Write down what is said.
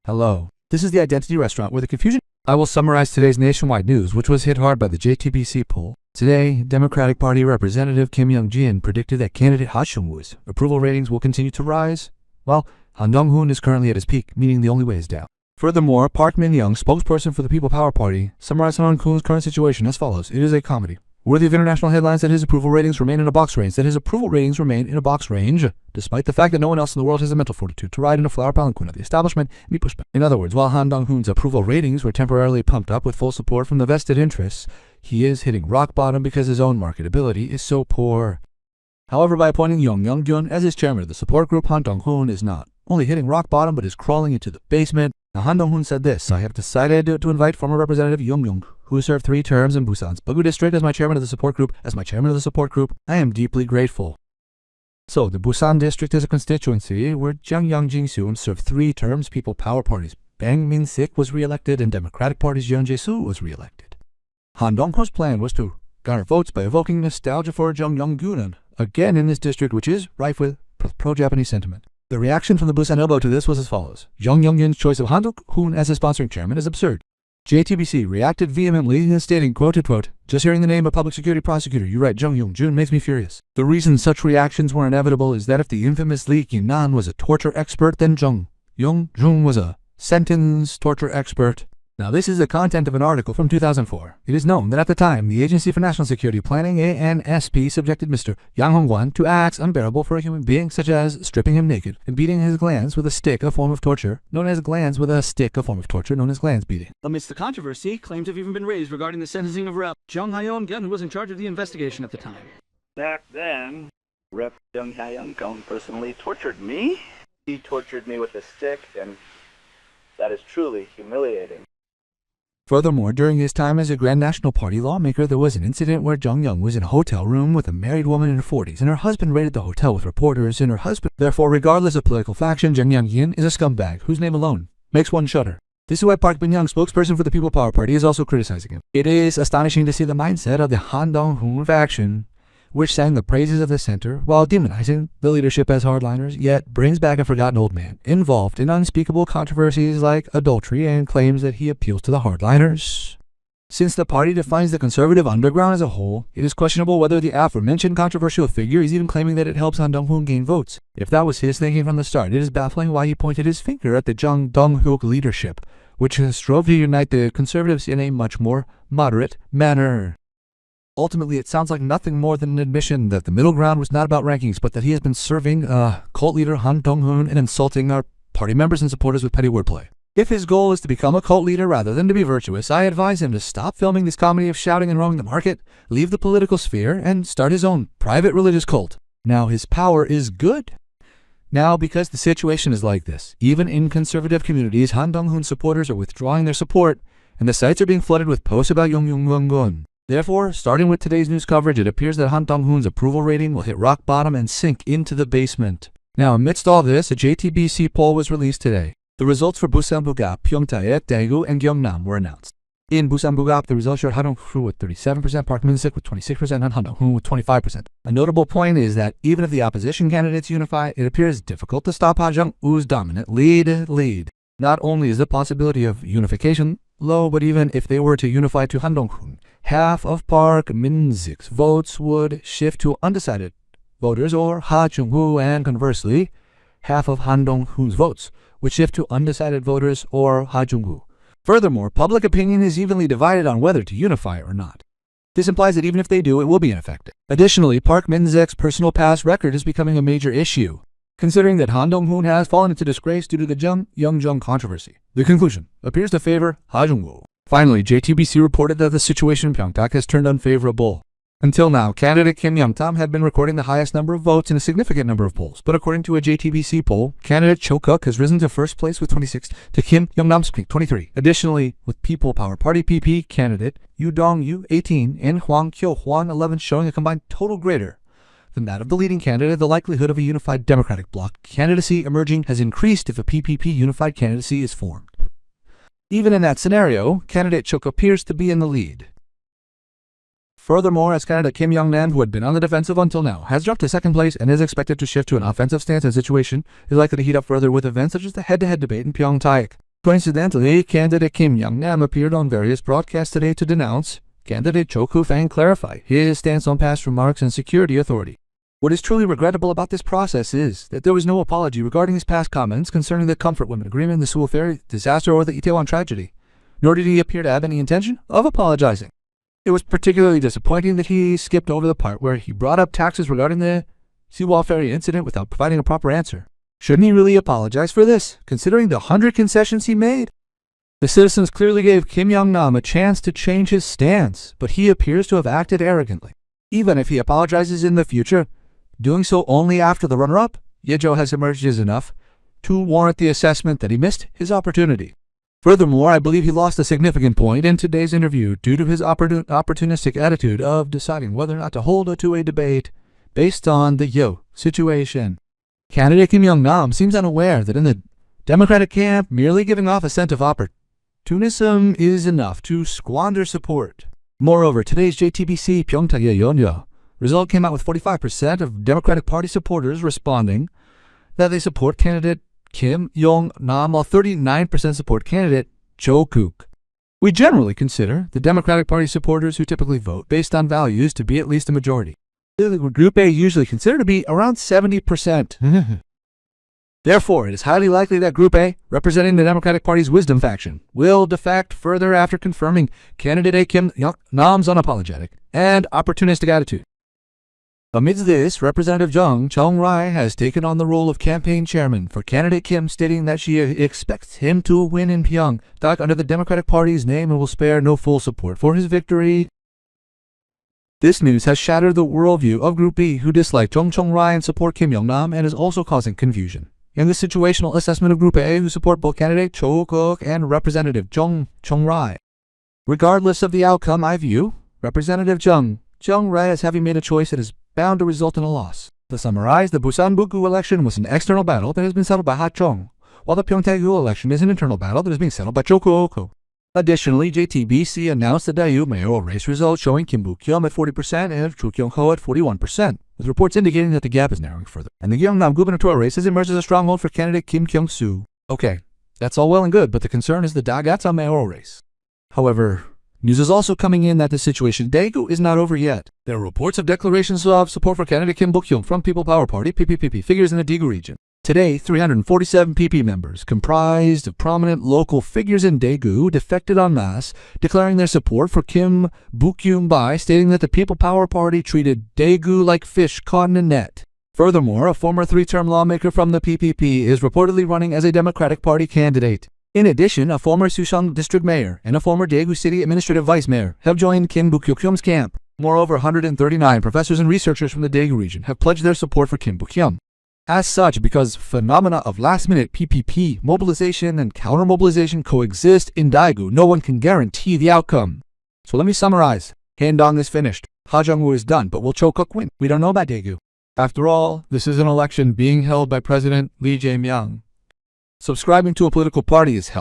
Hello. This is the Identity Restaurant where the confusion... I will summarize today's nationwide news, which was hit hard by the JTBC poll. Today, Democratic Party Representative Kim Young-jin predicted that candidate Ha Chung-woo's approval ratings will continue to rise. Well, Han Dong-hoon is currently at his peak, meaning the only way is down. Furthermore, Park Min-young, spokesperson for the People Power Party, summarized Han Dong-hoon's current situation as follows. It is a comedy. Worthy of international headlines that his approval ratings remain in a box range, despite the fact that no one else in the world has the mental fortitude to ride in a flower palanquin of the establishment and be pushed back. In other words, while Han Dong-hoon's approval ratings were temporarily pumped up with full support from the vested interests, he is hitting rock bottom because his own marketability is so poor. However, by appointing Young Young-gyun as his chairman of the support group, Han Dong-hoon is not only hitting rock bottom, but is crawling into the basement. Now, Han Dong-hoon said this: I have decided to invite former Representative Young, who served 3 terms in Busan's Bagu District as my chairman of the support group. I am deeply grateful. So, the Busan District is a constituency where Jang Yang-jin-soon served 3 terms. People Power Party's Bang Min-sik was re-elected, and Democratic Party's Yoon Jae-soo was re-elected. Han Dong-hoon's plan was to garner votes by evoking nostalgia for Jung Young-gun again in this district, which is rife with pro-Japanese sentiment. The reaction from the Busan elbow to this was as follows. Young Young-gun's choice of Han Dong-hoon as his sponsoring chairman is absurd. JTBC reacted vehemently, stating, quote, just hearing the name of public security prosecutor you write Jung Young-jun makes me furious. The reason such reactions were inevitable is that if the infamous Lee Ki-nan was a torture expert, then Jung Young-jun was a sentence torture expert. Now, this is the content of an article from 2004. It is known that at the time, the Agency for National Security Planning, ANSP, subjected Mr. Yang Hong-wan to acts unbearable for a human being, such as stripping him naked and beating his glands with a stick, a form of torture known as glands beating. Amidst the controversy, claims have even been raised regarding the sentencing of Rep. Jung Ha-yeon-gun, who was in charge of the investigation at the time. Back then, Rep. Jung Ha-yeon-gun personally tortured me. He tortured me with a stick, and that is truly humiliating. Furthermore, during his time as a Grand National Party lawmaker, there was an incident where Jung Young was in a hotel room with a married woman in her 40s, and her husband raided the hotel with reporters, and her husband... Therefore, regardless of political faction, Jung Young-yin is a scumbag whose name alone makes one shudder. This is why Park Min-young, spokesperson for the People Power Party, is also criticizing him. It is astonishing to see the mindset of the Han Dong-hoon faction, which sang the praises of the center while demonizing the leadership as hardliners, yet brings back a forgotten old man involved in unspeakable controversies like adultery and claims that he appeals to the hardliners. Since the party defines the conservative underground as a whole, it is questionable whether the aforementioned controversial figure is even claiming that it helps Han Dong-hoon gain votes. If that was his thinking from the start, it is baffling why he pointed his finger at the Jung Dong-hook leadership, which strove to unite the conservatives in a much more moderate manner. Ultimately, it sounds like nothing more than an admission that the middle ground was not about rankings, but that he has been serving cult leader Han Dong-hoon and insulting our party members and supporters with petty wordplay. If his goal is to become a cult leader rather than to be virtuous, I advise him to stop filming this comedy of shouting and roaming the market, leave the political sphere, and start his own private religious cult. Now, his power is good. Now, because the situation is like this, even in conservative communities, Han Dong-hoon supporters are withdrawing their support, and the sites are being flooded with posts about Young Young-gun. Therefore, starting with today's news coverage, it appears that Han Dong-hoon's approval rating will hit rock bottom and sink into the basement. Now, amidst all this, a JTBC poll was released today. The results for Busan Bugap, Pyeongtaek, Daegu, and Gyeongnam were announced. In Busan Bugap, the results showed Han Dong-hoon with 37%, Park Min-sik with 26%, and Han Dong-hoon with 25%. A notable point is that even if the opposition candidates unify, it appears difficult to stop Ha Jung-woo's dominant lead. Not only is the possibility of unification low, but even if they were to unify to Han Dong-hoon, half of Park Min-sik's votes would shift to undecided voters or Ha Jung-woo, and conversely, half of Han Dong-hoon's votes would shift to undecided voters or Ha Jung-woo. Furthermore, public opinion is evenly divided on whether to unify or not. This implies that even if they do, it will be ineffective. Additionally, Park Min-sik's personal past record is becoming a major issue, considering that Han Dong-hoon has fallen into disgrace due to the Jung Young-jung controversy. The conclusion appears to favor Ha Jung-woo. Finally, JTBC reported that the situation in Pyeongtaek has turned unfavorable. Until now, candidate Kim Young-tam had been recording the highest number of votes in a significant number of polls, but according to a JTBC poll, candidate Cho Kuk has risen to first place with 26 to Kim Young-nam's 23. Additionally, with People Power Party PP candidate Yoo Dong-yu 18 and Hwang Kyo-hwan 11 showing a combined total greater than that of the leading candidate, the likelihood of a unified Democratic bloc candidacy emerging has increased if a PPP unified candidacy is formed. Even in that scenario, candidate Chuk appears to be in the lead. Furthermore, as candidate Kim Young-nam, who had been on the defensive until now, has dropped to second place and is expected to shift to an offensive stance, and the situation is likely to heat up further with events such as the head-to-head debate in Pyeongtaek. Coincidentally, candidate Kim-Nam appeared on various broadcasts today to denounce candidate Cho Koo-fang and clarify his stance on past remarks and security authority. What is truly regrettable about this process is that there was no apology regarding his past comments concerning the Comfort Women Agreement, the Seoul Ferry disaster, or the Itaewon tragedy, nor did he appear to have any intention of apologizing. It was particularly disappointing that he skipped over the part where he brought up taxes regarding the Seoul Ferry incident without providing a proper answer. Shouldn't he really apologize for this, considering the 100 concessions he made? The citizens clearly gave Kim-Nam a chance to change his stance, but he appears to have acted arrogantly. Even if he apologizes in the future, doing so only after the runner-up, Yejo has emerged as enough to warrant the assessment that he missed his opportunity. Furthermore, I believe he lost a significant point in today's interview due to his opportunistic attitude of deciding whether or not to hold a two-way debate based on the Yo situation. Candidate Kim-Nam seems unaware that in the Democratic camp, merely giving off a scent of opportunism is enough to squander support. Moreover, today's JTBC Pyeongtae Yeonyo result came out with 45% of Democratic Party supporters responding that they support candidate Kim-Nam, while 39% support candidate Cho Kook. We generally consider the Democratic Party supporters who typically vote based on values to be at least a majority. Group A usually considered to be around 70%. Therefore, it is highly likely that Group A, representing the Democratic Party's wisdom faction, will defect further after confirming candidate Kim-Nam's unapologetic and opportunistic attitude. Amidst this, Representative Jung Chung-rae has taken on the role of campaign chairman for candidate Kim, stating that she expects him to win in Pyeongtaek under the Democratic Party's name and will spare no full support for his victory. This news has shattered the worldview of Group B, who dislike Jung Chung-rae and support Kim-Nam, and is also causing confusion in the situational assessment of Group A, who support both candidate Cho Kook and Representative Jung Chung-rae. Regardless of the outcome, I view Representative Jung Chung-rae as having made a choice that is bound to result in a loss. To summarize, the Busan-Bukgu election was an external battle that has been settled by Ha Chung, while the Pyeongtae-gu election is an internal battle that is being settled by Cho Kook. Additionally, JTBC announced the Daewoo mayoral race results showing Kim Buk-kyum at 40% and Chu Kyung-ho at 41%, with reports indicating that the gap is narrowing further. And the Gyeongnam gubernatorial race has emerged as a stronghold for candidate Kim Kyung-soo. Okay, that's all well and good, but the concern is the Dagatsa mayoral race. However, news is also coming in that the situation in Daegu is not over yet. There are reports of declarations of support for candidate Kim Buk-kyum from People Power Party (PPPP) figures in the Daegu region. Today, 347 PP members, comprised of prominent local figures in Daegu, defected en masse, declaring their support for Kim Buk-kyum by stating that the People Power Party treated Daegu like fish caught in a net. Furthermore, a former three-term lawmaker from the PPP is reportedly running as a Democratic Party candidate. In addition, a former Sucheong district mayor and a former Daegu city administrative vice mayor have joined Kim Buk-kyum's camp. Moreover, 139 professors and researchers from the Daegu region have pledged their support for Kim Buk-kyum. As such, because phenomena of last-minute PPP mobilization and counter-mobilization coexist in Daegu, no one can guarantee the outcome. So let me summarize. Handong is finished. Ha Jung-woo is done, but will Cho Kook win? We don't know about Daegu. After all, this is an election being held by President Lee Jae-myung. Subscribing to a political party is hell.